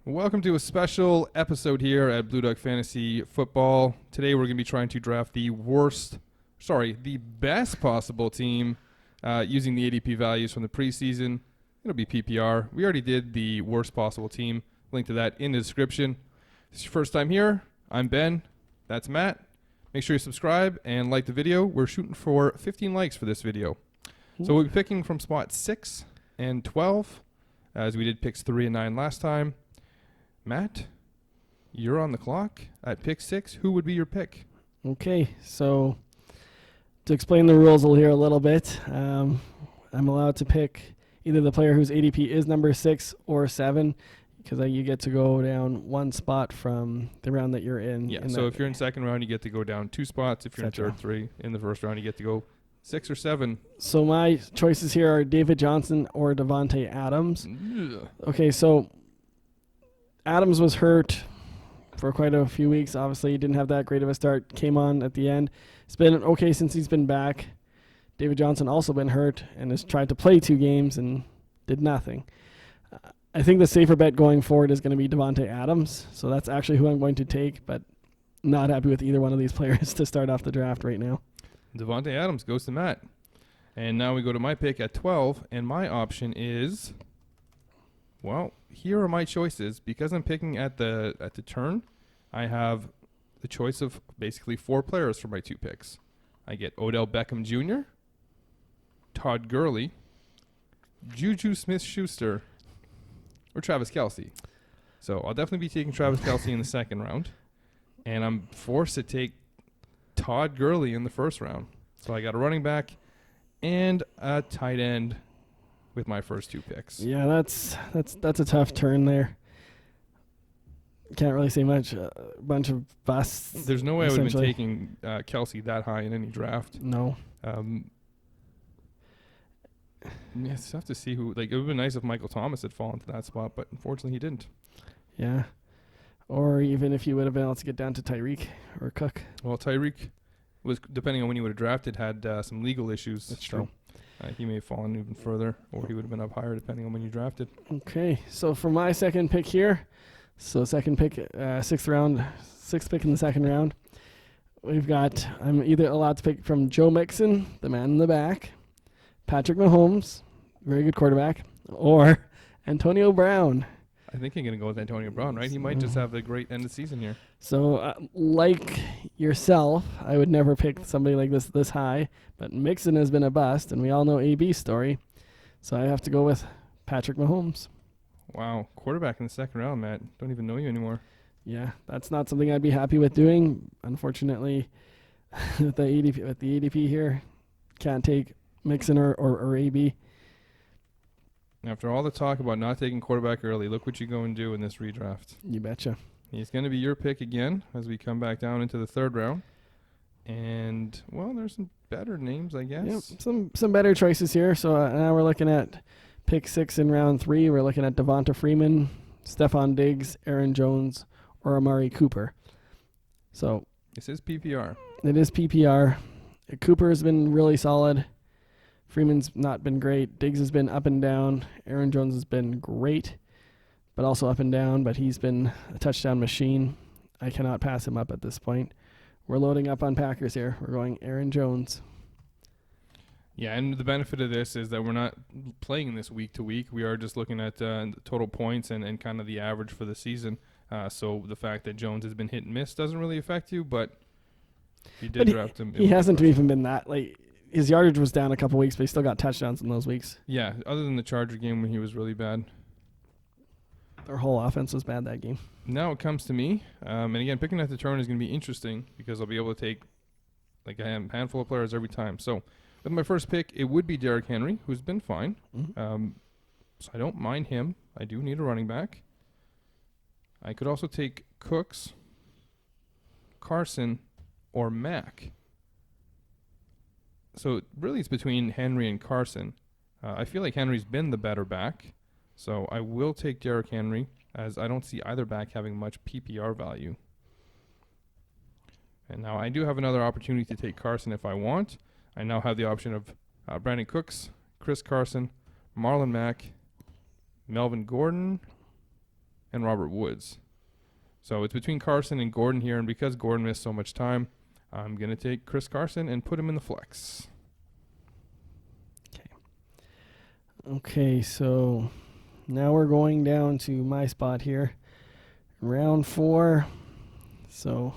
Welcome to a special episode here at Blue Duck Fantasy Football. Today we're going to be trying to draft the best possible team using the ADP values from the preseason. It'll be PPR. We already did the worst possible team. Link to that in the description. If this is your first time here, I'm Ben. That's Matt. Make sure you subscribe and like the video. We're shooting for 15 likes for this video. So we'll be picking from spot 6 and 12, as we did picks 3 and 9 last time. Matt, you're on the clock at pick 6. Who would be your pick? Okay, so to explain the rules here a little bit, I'm allowed to pick either the player whose ADP is number 6 or 7, because you get to go down one spot from the round that you're in. Yeah, so if you're in second round, you get to go down 2 spots. If you're in third, 3. In the first round, you get to go 6 or 7. So my choices here are David Johnson or Davante Adams. Ugh. Okay, so Adams was hurt for quite a few weeks. Obviously, he didn't have that great of a start. Came on at the end. It's been okay since he's been back. David Johnson also been hurt and has tried to play 2 games and did nothing. I think the safer bet going forward is going to be Davante Adams. So that's actually who I'm going to take, but not happy with either one of these players to start off the draft right now. Davante Adams goes to Matt. And now we go to my pick at 12, and my option is, well, here are my choices. Because I'm picking at the turn, I have the choice of basically 4 players for my 2 picks. I get Odell Beckham Jr., Todd Gurley, Juju Smith-Schuster, or Travis Kelce. So I'll definitely be taking Travis Kelce in the second round. And I'm forced to take Todd Gurley in the first round. So I got a running back and a tight end with my first 2 picks. Yeah, that's a tough turn there. Can't really say much. A bunch of busts. There's no way I would have been taking Kelce that high in any draft. No. Yeah, it's tough to see who. Like, it would have been nice if Michael Thomas had fallen to that spot, but unfortunately he didn't. Yeah. Or even if you would have been able to get down to Tyreek or Cook. Well, Tyreek was, depending on when he would have drafted, had some legal issues. That's true. He may have fallen even further, or he would have been up higher depending on when you drafted. Okay, so for my second pick here, second pick, 6th round, 6th pick in the second round, I'm either allowed to pick from Joe Mixon, the man in the back, Patrick Mahomes, very good quarterback, or Antonio Brown. I think you're going to go with Antonio Brown, right? He might just have a great end of season here. So, like yourself, I would never pick somebody like this high, but Mixon has been a bust, and we all know AB's story. So I have to go with Patrick Mahomes. Wow, quarterback in the second round, Matt. Don't even know you anymore. Yeah, that's not something I'd be happy with doing. Unfortunately, with the ADP here, can't take Mixon or AB. After all the talk about not taking quarterback early, look what you go and do in this redraft. You betcha. He's going to be your pick again as we come back down into the third round. And, well, there's some better names, I guess. Yep, some better choices here. So now we're looking at pick 6 in round 3. We're looking at Devonta Freeman, Stephon Diggs, Aaron Jones, or Amari Cooper. So this is PPR. It is PPR. Cooper has been really solid. Freeman's not been great. Diggs has been up and down. Aaron Jones has been great, but also up and down, but he's been a touchdown machine. I cannot pass him up at this point. We're loading up on Packers here. We're going Aaron Jones. Yeah, and the benefit of this is that we're not playing this week to week. We are just looking at total points and kind of the average for the season. So the fact that Jones has been hit and miss doesn't really affect you, but if you did draft him. He hasn't even been that late. His yardage was down a couple weeks, but he still got touchdowns in those weeks. Yeah, other than the Charger game when he was really bad. Their whole offense was bad that game. Now it comes to me. And again, picking at the turn is going to be interesting because I'll be able to take like a handful of players every time. So with my first pick, it would be Derrick Henry, who's been fine. Mm-hmm. So I don't mind him. I do need a running back. I could also take Cooks, Carson, or Mack. So really it's between Henry and Carson. I feel like Henry's been the better back. So I will take Derrick Henry, as I don't see either back having much PPR value. And now I do have another opportunity to take Carson if I want. I now have the option of Brandon Cooks, Chris Carson, Marlon Mack, Melvin Gordon, and Robert Woods. So it's between Carson and Gordon here, and because Gordon missed so much time, I'm going to take Chris Carson and put him in the flex. Okay, so now we're going down to my spot here. Round 4. So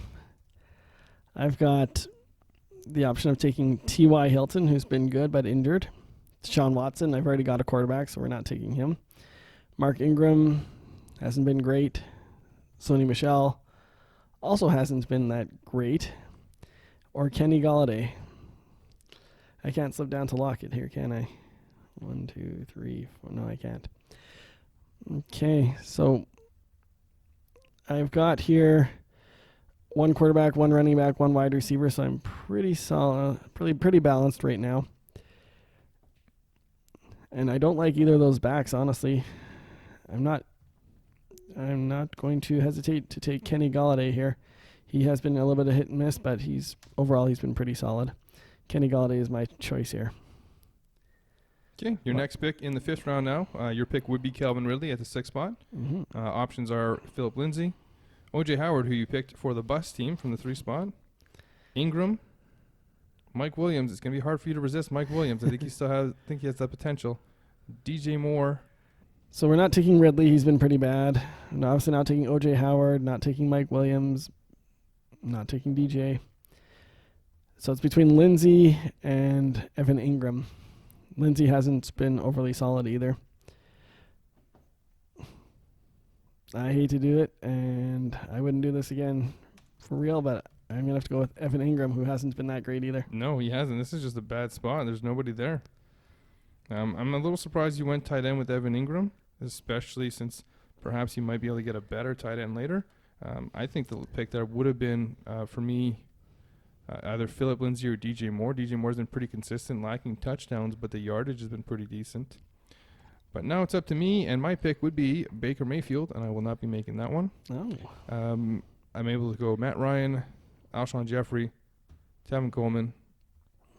I've got the option of taking T.Y. Hilton, who's been good but injured. Sean Watson, I've already got a quarterback, so we're not taking him. Mark Ingram hasn't been great. Sony Michel also hasn't been that great. Or Kenny Galladay. I can't slip down to Lockett here, can I? 1, 2, 3, 4. No, I can't. Okay, so I've got here one quarterback, one running back, one wide receiver, so I'm pretty solid, pretty balanced right now. And I don't like either of those backs, honestly. I'm not going to hesitate to take Kenny Galladay here. He has been a little bit of hit and miss, but overall he's been pretty solid. Kenny Galladay is my choice here. Okay, your next pick in the 5th round now. Your pick would be Calvin Ridley at the 6th spot. Mm-hmm. Options are Philip Lindsay, O.J. Howard, who you picked for the bus team from the 3 spot, Ingram, Mike Williams. It's going to be hard for you to resist Mike Williams. I think he has that potential. DJ Moore. So we're not taking Ridley. He's been pretty bad. And obviously not taking O.J. Howard, not taking Mike Williams, not taking DJ. So it's between Lindsay and Evan Ingram. Lindsay hasn't been overly solid either. I hate to do it, and I wouldn't do this again for real, but I'm going to have to go with Evan Ingram, who hasn't been that great either. No, he hasn't. This is just a bad spot. There's nobody there. I'm a little surprised you went tight end with Evan Ingram, especially since perhaps you might be able to get a better tight end later. I think the pick there would have been, for me, either Philip Lindsay or DJ Moore. DJ Moore's been pretty consistent, lacking touchdowns, but the yardage has been pretty decent. But now it's up to me, and my pick would be Baker Mayfield, and I will not be making that one. Oh. I'm able to go Matt Ryan, Alshon Jeffrey, Tevin Coleman,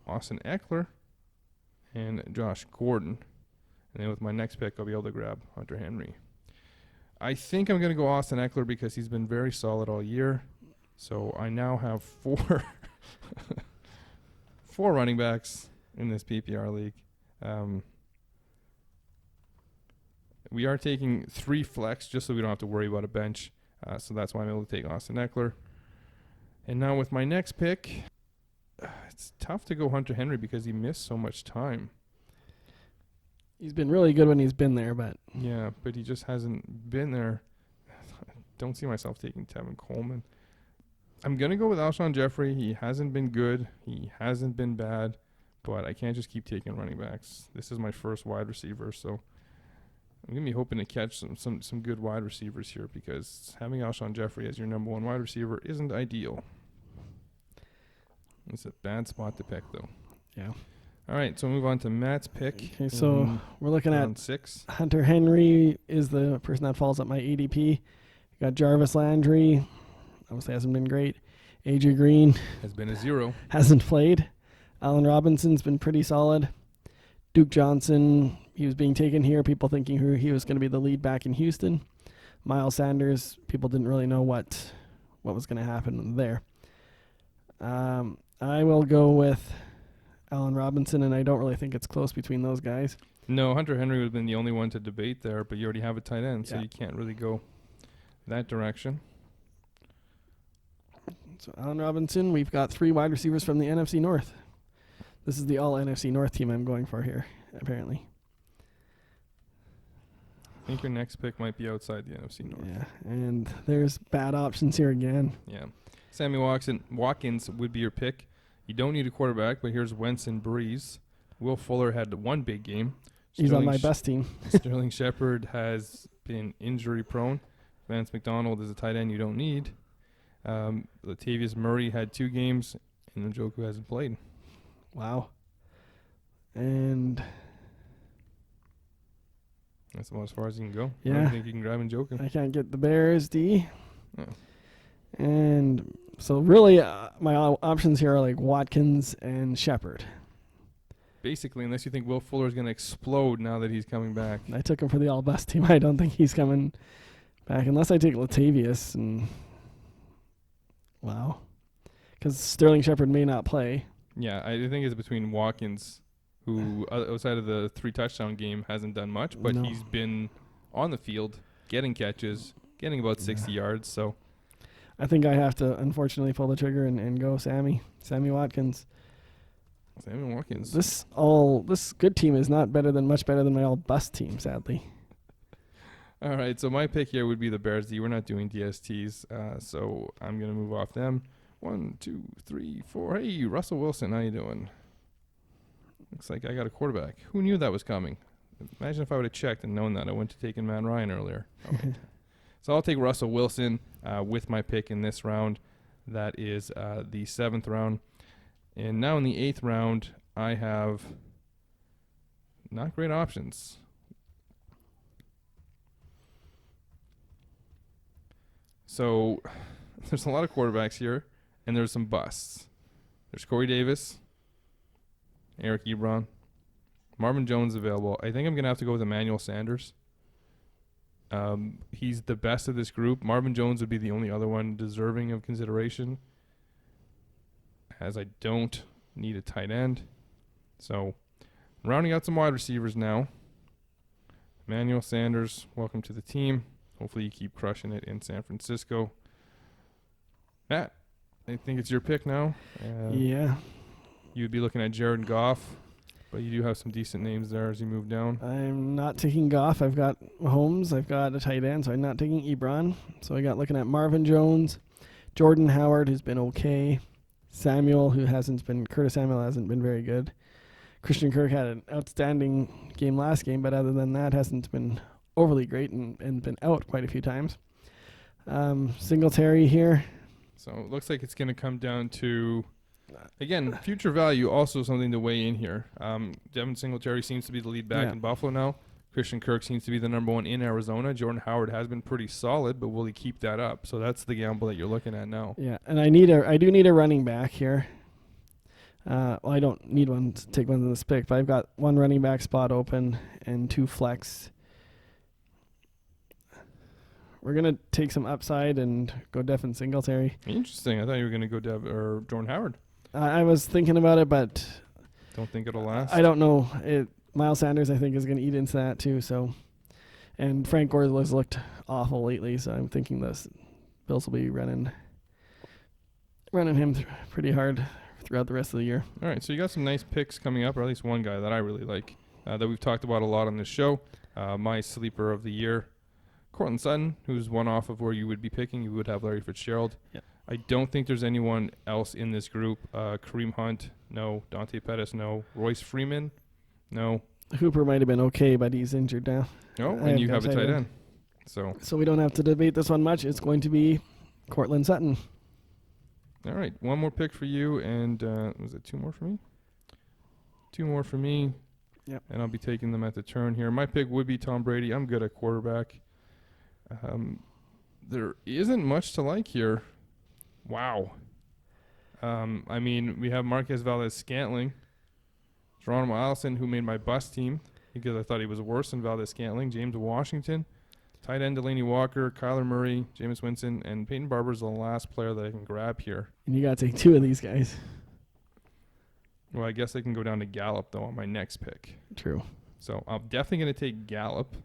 Austin Eckler, and Josh Gordon. And then with my next pick, I'll be able to grab Hunter Henry. I think I'm going to go Austin Eckler because he's been very solid all year. So I now have 4 running backs in this PPR league. We are taking 3 flex just so we don't have to worry about a bench. So that's why I'm able to take Austin Eckler. And now with my next pick, it's tough to go Hunter Henry because he missed so much time. He's been really good when he's been there, but... Yeah, but he just hasn't been there. I don't see myself taking Tevin Coleman. I'm going to go with Alshon Jeffrey. He hasn't been good. He hasn't been bad. But I can't just keep taking running backs. This is my first wide receiver, so I'm going to be hoping to catch some good wide receivers here because having Alshon Jeffrey as your number 1 wide receiver isn't ideal. It's a bad spot to pick, though. Yeah. All right, so we'll move on to Matt's pick. Okay, so we're looking at 6. Hunter Henry is the person that falls at my ADP. You got Jarvis Landry. Obviously hasn't been great. AJ Green. Has been a 0. Hasn't played. Allen Robinson's been pretty solid. Duke Johnson, he was being taken here. People thinking he was going to be the lead back in Houston. Miles Sanders, people didn't really know what was going to happen there. I will go with Allen Robinson, and I don't really think it's close between those guys. No, Hunter Henry would have been the only one to debate there, but you already have a tight end, so Yeah. you can't really go that direction. So Allen Robinson, we've got 3 wide receivers from the NFC North. This is the all NFC North team I'm going for here, apparently. I think your next pick might be outside the NFC North. Yeah, and there's bad options here again. Yeah. Sammy Watkins would be your pick. You don't need a quarterback, but here's Wentz and Breeze. Will Fuller had 1 big game. He's on my best team. Sterling Shepard has been injury prone. Vance McDonald is a tight end you don't need. Latavius Murray had 2 games, and Njoku hasn't played. Wow. And that's about as far as you can go. Yeah. I don't think you can grab Njoku. I can't get the Bears, D. Oh. And so really my options here are like Watkins and Shepard. Basically, unless you think Will Fuller is going to explode now that he's coming back. I took him for the all-best team. I don't think he's coming back unless I take Latavius and wow, because Sterling Shepard may not play. Yeah, I think it's between Watkins, who outside of the 3 touchdown game hasn't done much, but No. he's been on the field, getting catches, getting about 60 yards. So I think I have to unfortunately pull the trigger and go Sammy Watkins. Sammy Watkins. This good team is not much better than my all bust team, sadly. All right, so my pick here would be the Bears D. We're not doing DSTs, so I'm going to move off them. 1, 2, 3, 4. Hey, Russell Wilson, how you doing? Looks like I got a quarterback. Who knew that was coming? Imagine if I would have checked and known that. I went to taking Matt Ryan earlier. Okay. So I'll take Russell Wilson with my pick in this round. That is the 7th round. And now in the 8th round, I have not great options. So there's a lot of quarterbacks here, and there's some busts. There's Corey Davis, Eric Ebron, Marvin Jones available. I think I'm going to have to go with Emmanuel Sanders. He's the best of this group. Marvin Jones would be the only other one deserving of consideration, as I don't need a tight end. So rounding out some wide receivers now. Emmanuel Sanders, welcome to the team. Hopefully you keep crushing it in San Francisco. Matt, I think it's your pick now. Yeah. You'd be looking at Jared Goff, but you do have some decent names there as you move down. I'm not taking Goff. I've got Mahomes. I've got a tight end, so I'm not taking Ebron. So I got looking at Marvin Jones, Jordan Howard, who's been okay, Samuel, Curtis Samuel hasn't been very good. Christian Kirk had an outstanding game last game, but other than that, hasn't been overly great and been out quite a few times. Singletary here. So it looks like it's going to come down to, again, future value, also something to weigh in here. Devin Singletary seems to be the lead back in Buffalo now. Christian Kirk seems to be the number 1 in Arizona. Jordan Howard has been pretty solid, but will he keep that up? So that's the gamble that you're looking at now. Yeah, and I do need a running back here. Well, I don't need one to take one in this pick, but I've got 1 running back spot open and 2 flex. We're going to take some upside and go Devin Singletary. Interesting. I thought you were going to go Jordan Howard. I was thinking about it, but don't think it'll last. I don't know. Miles Sanders, I think, is going to eat into that too. So, and Frank Gore has looked awful lately, so I'm thinking the Bills will be running him pretty hard throughout the rest of the year. All right, so you got some nice picks coming up, or at least one guy that I really like that we've talked about a lot on this show. My sleeper of the year, Courtland Sutton, who's one off of where you would be picking. You would have Larry Fitzgerald. Yep. I don't think there's anyone else in this group. Kareem Hunt, no. Dante Pettis, no. Royce Freeman, no. Hooper might have been okay, but he's injured now. No, and you have a tight end. So we don't have to debate this one much. It's going to be Courtland Sutton. All right, one more pick for you, and was it 2 more for me? 2 more for me. Yep. And I'll be taking them at the turn here. My pick would be Tom Brady. I'm good at quarterback. There isn't much to like here. Wow. I mean, we have Marquez Valdez-Scantling, Geronimo Allison, who made my bust team because I thought he was worse than Valdez-Scantling, James Washington, tight end Delaney Walker, Kyler Murray, Jameis Winston, and Peyton Barber's the last player that I can grab here. And you got to take 2 of these guys. Well, I guess I can go down to Gallup, though, on my next pick. True. So I'm definitely going to take Gallup.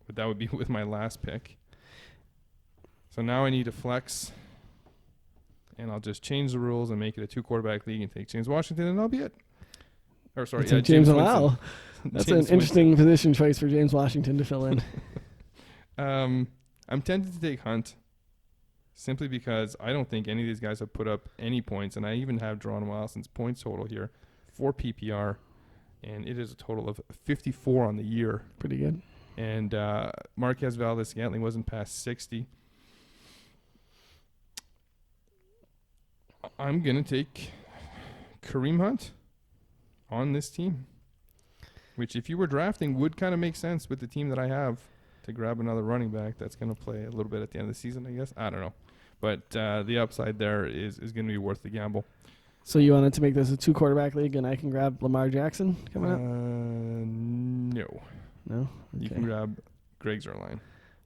But that would be with my last pick. So now I need to flex. And I'll just change the rules and make it a 2-quarterback league and take James Washington, and that'll be it. Or sorry, James Winston. That's James an interesting position choice for James Washington to fill in. I'm tempted to take Hunt simply because I don't think any of these guys have put up any points, and I even have Geronimo Allison's points total here for PPR, and it is a total of 54 on the year. Pretty good. And Marquez Valdez-Scantling wasn't past 60. I'm going to take Kareem Hunt on this team, which if you were drafting would kind of make sense with the team that I have to grab another running back that's going to play a little bit at the end of the season, I guess. I don't know. But the upside there is going to be worth the gamble. So you wanted to make this a 2-quarterback league, and I can grab Lamar Jackson coming up? No. No? Okay. You can grab Greg's our line.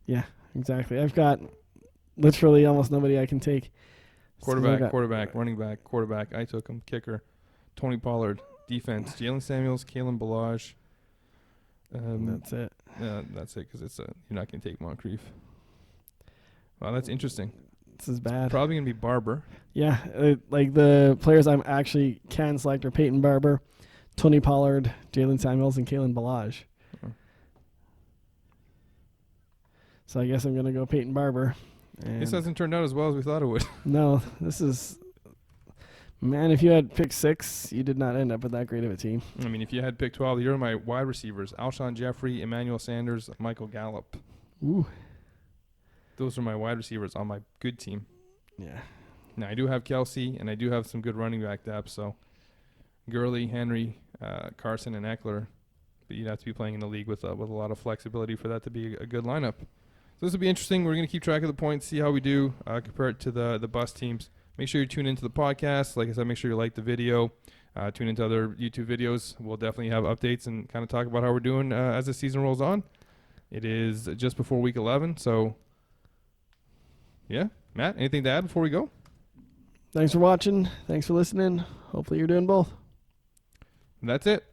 Yeah, exactly. I've got literally almost nobody I can take. Quarterback, running back, quarterback. I took him. Kicker, Tony Pollard. Defense, Jalen Samuels, Kalen Balazs. That's it. That's it, because you're not going to take Moncrief. Wow, that's interesting. This is bad. Probably going to be Barber. Yeah, like the players I'm actually can select are Peyton Barber, Tony Pollard, Jalen Samuels, and Kalen Balazs. Oh. So I guess I'm going to go Peyton Barber. This hasn't turned out as well as we thought it would. No, this is... Man, if you had pick 6, you did not end up with that great of a team. I mean, if you had pick 12, you're my wide receivers. Alshon Jeffrey, Emmanuel Sanders, Michael Gallup. Ooh. Those are my wide receivers on my good team. Yeah. Now, I do have Kelsey, and I do have some good running back depth. So, Gurley, Henry, Carson, and Eckler. But you'd have to be playing in the league with a lot of flexibility for that to be a good lineup. So this will be interesting. We're going to keep track of the points, see how we do, compare it to the bust teams. Make sure you tune into the podcast. Like I said, make sure you like the video. Tune into other YouTube videos. We'll definitely have updates and kind of talk about how we're doing as the season rolls on. It is just before week 11. So, yeah. Matt, anything to add before we go? Thanks for watching. Thanks for listening. Hopefully you're doing both. That's it.